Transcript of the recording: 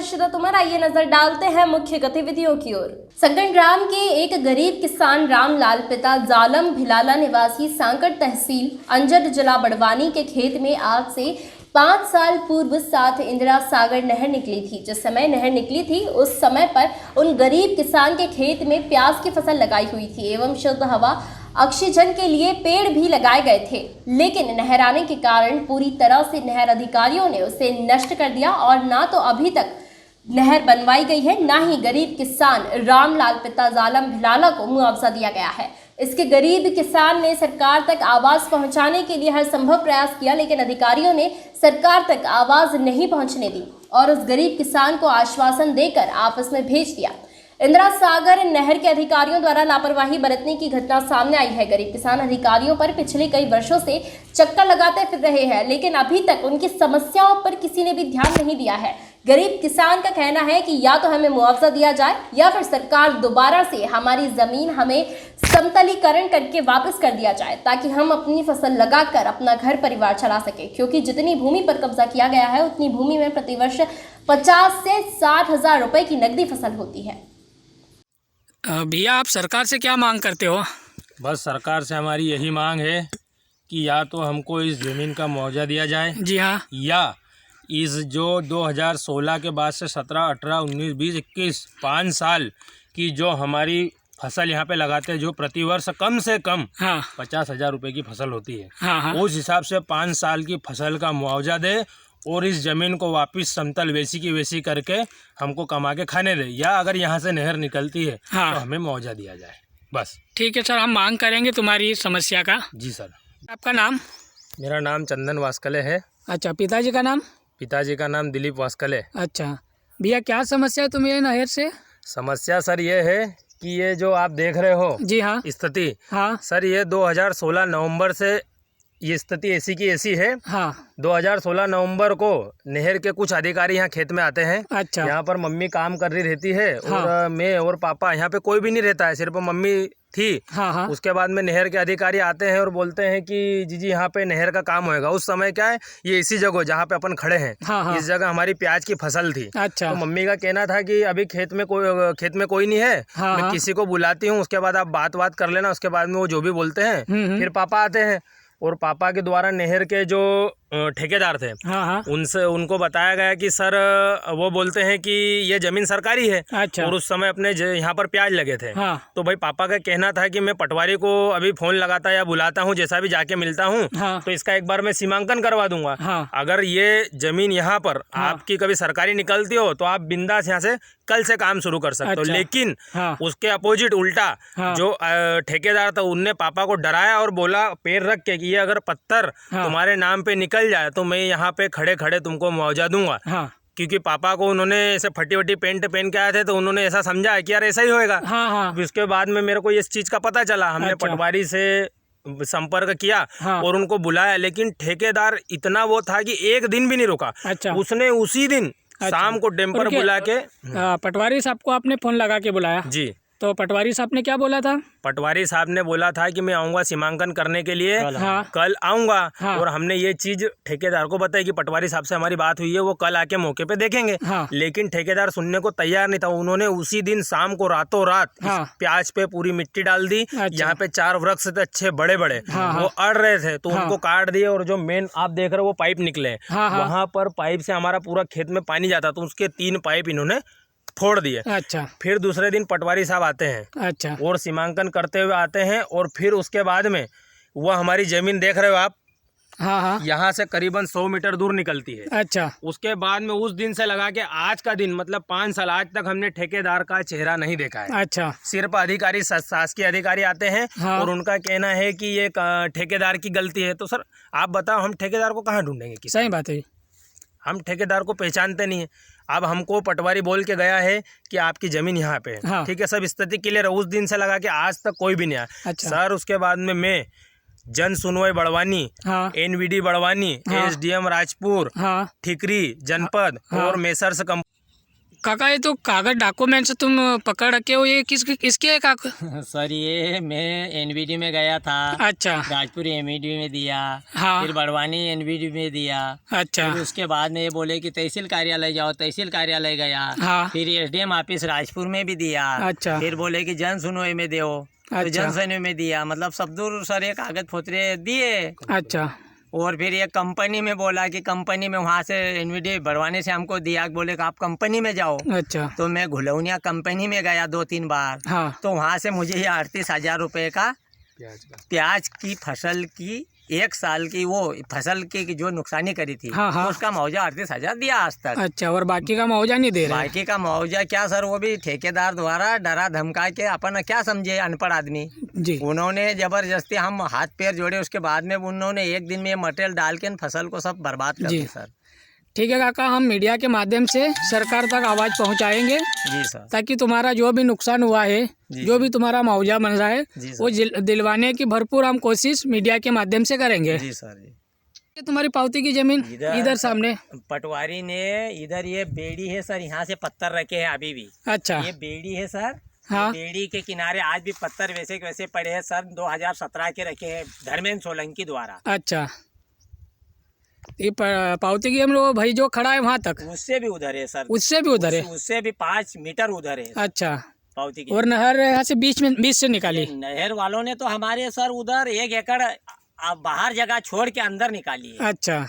हर्षिता तोमर। आइए नजर डालते हैं मुख्य गतिविधियों की ओर। संकटग्राम के एक गरीब किसान रामलाल पिता जालम भिलाला निवासी सांकट तहसील अंजड जिला बड़वानी के खेत में आज से 5 साल पूर्व 7 इंदिरा सागर नहर निकली थी। जिस समय नहर निकली थी उस समय पर उन गरीब किसान के खेत में प्याज की फसल लगाई हुई थी एवं शुद्ध हवा ऑक्सीजन के लिए पेड़ भी लगाए गए थे, लेकिन नहर आने के कारण पूरी तरह से नहर अधिकारियों ने उसे नष्ट कर दिया और ना तो अभी तक नहर बनवाई गई है, ना ही गरीब किसान रामलाल पिता जालम भिलाला को मुआवजा दिया गया है। इसके गरीब किसान ने सरकार तक आवाज पहुंचाने के लिए हर संभव प्रयास किया, लेकिन अधिकारियों ने सरकार तक आवाज नहीं पहुंचने दी और उस गरीब किसान को आश्वासन देकर आपस में भेज दिया। इंदिरा सागर नहर के अधिकारियों द्वारा लापरवाही बरतने की घटना सामने आई है। गरीब किसान अधिकारियों पर पिछले कई वर्षों से चक्कर लगाते फिर रहे हैं, लेकिन अभी तक उनकी समस्याओं पर किसी ने भी ध्यान नहीं दिया है। गरीब किसान का कहना है कि या तो हमें मुआवजा दिया जाए या फिर सरकार दोबारा से हमारी जमीन हमें समतलीकरण करके वापस कर दिया जाए, ताकि हम अपनी फसल लगाकर अपना घर परिवार चला सके, क्योंकि जितनी भूमि पर कब्जा किया गया है उतनी भूमि में प्रतिवर्ष 50 से 60 हजार रुपए की नकदी फसल होती है। भैया, आप सरकार से क्या मांग करते हो? बस सरकार से हमारी यही मांग है कि या तो हमको इस ज़मीन का मुआवजा दिया जाए। जी हाँ। या इस जो 2016 के बाद से 17, 18, 19, 20, 21 5 साल की जो हमारी फसल यहाँ पे लगाते हैं, जो प्रतिवर्ष कम से कम 50,000 रुपये की फसल होती है, हाँ। उस हिसाब से 5 साल की फसल का मुआवजा दे और इस ज़मीन को वापस समतल वैसी की वैसी करके हमको कमा के खाने दे, या अगर यहाँ से नहर निकलती है तो हमें मुआवजा दिया जाए। बस ठीक है सर, हम मांग करेंगे तुम्हारी समस्या का। जी सर। आपका नाम? मेरा नाम चंदन वास्कले है। अच्छा, पिताजी का नाम? पिताजी का नाम दिलीप वास्कले। अच्छा भैया, क्या समस्या है तुम्हें नहर से? समस्या सर ये है कि ये जो आप देख रहे हो जी हाँ स्थिति, हाँ सर ये 2016 नवंबर से ये स्थिति ऐसी की ऐसी है। हाँ 2016 नवंबर को नहर के कुछ अधिकारी यहाँ खेत में आते हैं। अच्छा। यहाँ पर मम्मी काम कर रही रहती है और मैं और पापा, यहाँ पे कोई भी नहीं रहता है, सिर्फ मम्मी थी। हाँ। उसके बाद में नहर के अधिकारी आते हैं और बोलते हैं कि जी यहाँ पे नहर का काम होएगा। उस समय क्या है, ये इसी जगह जहाँ पे अपन खड़े हैं, इस जगह हमारी प्याज की फसल थी। अच्छा। तो मम्मी का कहना था कि अभी खेत में कोई नहीं है, मैं किसी को बुलाती हूँ, उसके बाद आप बात कर लेना। उसके बाद में वो जो भी बोलते हैं फिर पापा आते हैं और पापा के द्वारा नहर के जो ठेकेदार थे उनसे उनको बताया गया कि सर, वो बोलते हैं कि ये जमीन सरकारी है। अच्छा। और उस समय अपने यहाँ पर प्याज लगे थे। तो भाई पापा का कहना था कि मैं पटवारी को अभी फोन लगाता या बुलाता हूँ, जैसा भी जाके मिलता हूँ, तो इसका एक बार मैं सीमांकन करवा दूंगा। अगर ये जमीन यहाँ पर आपकी कभी सरकारी निकलती हो तो आप बिंदास यहाँ से कल से काम शुरू कर सकते हो। लेकिन उसके अपोजिट उल्टा जो ठेकेदार था उनने पापा को डराया और बोला पैर रख के कि ये अगर पत्थर तुम्हारे नाम पे निकल जाए तो मैं यहाँ पे खड़े खड़े तुमको मुआवजा दूंगा। क्योंकि पापा को उन्होंने ऐसे फटी वटी पेंट पहन के आए थे तो उन्होंने ऐसा समझा है कि यार ऐसा ही होएगा। उसके बाद में मेरे को इस चीज का पता चला, हमने पटवारी से संपर्क किया और उनको बुलाया, लेकिन ठेकेदार इतना वो था कि एक दिन भी नहीं रुका। उसने उसी दिन शाम को डैम्पर बुला के पटवारी साहब को आपने फोन लगा के बुलाया? जी। तो पटवारी साहब ने क्या बोला था? पटवारी साहब ने बोला था कि मैं आऊँगा सीमांकन करने के लिए, कल आऊँगा। और हमने ये चीज ठेकेदार को बताई कि पटवारी साहब से हमारी बात हुई है, वो कल आके मौके पे देखेंगे। लेकिन ठेकेदार सुनने को तैयार नहीं था। उन्होंने उसी दिन शाम को रातों रात प्याज पे पूरी मिट्टी डाल दी। यहाँ पे 4 वृक्ष थे अच्छे बड़े बड़े, वो अड़ रहे थे तो उनको काट दिए। और जो मेन आप देख रहे हो वो पाइप निकले, वहाँ पर पाइप से हमारा पूरा खेत में पानी जाता, तो उसके 3 पाइप इन्होंने फोड़ दिए। अच्छा। फिर दूसरे दिन पटवारी साहब आते हैं। अच्छा। और सीमांकन करते हुए आते हैं और फिर उसके बाद में वह हमारी जमीन देख रहे हो आप, यहाँ से करीबन 100 मीटर दूर निकलती है। अच्छा। उसके बाद में उस दिन से लगा के आज का दिन, मतलब 5 साल, आज तक हमने ठेकेदार का चेहरा नहीं देखा है। अच्छा। सिर्फ अधिकारी, शासकीय अधिकारी आते हैं और उनका कहना है कि ये ठेकेदार की गलती है। तो सर आप बताओ, हम ठेकेदार को कहाँ ढूंढेंगे? सही बात है, हम ठेकेदार को पहचानते नहीं है। अब हमको पटवारी बोल के गया है कि आपकी जमीन यहाँ पे है। ठीक है, सब स्थिति क्लियर है। उस दिन से लगा के आज तक कोई भी नहीं आया। अच्छा। सर उसके बाद में मैं जन सुनवाई बड़वानी, NVD बड़वानी, SDM राजपुर, ठिकरी जनपद और मेसर्स काका ये तो कागज डॉक्यूमेंट्स तुम पकड़ रखे हो, ये किसके है काका? सर ये मैं एनवीडी में गया था। अच्छा। राजपुर एनवीडी में दिया। हाँ। फिर बड़वानी एनवीडी में दिया। अच्छा। फिर उसके बाद में ये बोले कि तहसील कार्यालय जाओ, तहसील कार्यालय गया। हाँ। फिर एसडीएम ऑफिस राजपुर में भी दिया। अच्छा। फिर बोले कि जन सुनवाई में दो, अच्छा। तो जन सुनवाई में दिया, मतलब सब दूर सर ये कागज पत्रे दिए। अच्छा। और फिर ये कंपनी में बोला कि कंपनी में वहाँ से एनवीडी बढ़वाने से हमको दिया, बोले कि आप कंपनी में जाओ। अच्छा। तो मैं घुलौनिया कंपनी में गया 2-3 बार। हाँ। तो वहाँ से मुझे ये 38,000 रुपये का प्याज की फसल की 1 साल की वो फसल की जो नुकसानी करी थी। हाँ, हाँ। उसका मुआवजा 38,000 दिया आज तक। अच्छा, और बाकी का मुआवजा नहीं दे रहे? बाकी का मुआवजा क्या सर, वो भी ठेकेदार द्वारा डरा धमका के, अपन क्या समझे अनपढ़ आदमी जी। उन्होंने जबरदस्ती हम हाथ पैर जोड़े, उसके बाद में उन्होंने 1 दिन में मटेरियल डाल के फसल को सब बर्बाद कर दी सर। ठीक है काका, हम मीडिया के माध्यम से सरकार तक आवाज़ पहुंचाएंगे जी सर, ताकि तुम्हारा जो भी नुकसान हुआ है, जो भी तुम्हारा मुआवजा बन रहा है, वो दिलवाने की भरपूर हम कोशिश मीडिया के माध्यम से करेंगे। जी सर जी। ये तुम्हारी पावती की जमीन इधर सामने पटवारी ने इधर ये बेड़ी है सर, यहाँ से पत्थर रखे हैं अभी भी। अच्छा। ये बेड़ी है सर। हाँ। बेड़ी के किनारे आज भी पत्थर वैसे के वैसे पड़े हैं सर, 2017 के रखे हैं धर्मेंद्र सोलंकी द्वारा। अच्छा, ये पावती की हम लोग भाई जो खड़ा है वहाँ तक, उससे भी उधर है सर, उससे भी उधर है? उससे भी 5 मीटर उधर है। अच्छा। पावती की और नहर यहाँ से बीच से निकाली? नहर वालों ने तो हमारे सर उधर 1 एकड़ बाहर जगह छोड़ के अंदर निकाली है। अच्छा।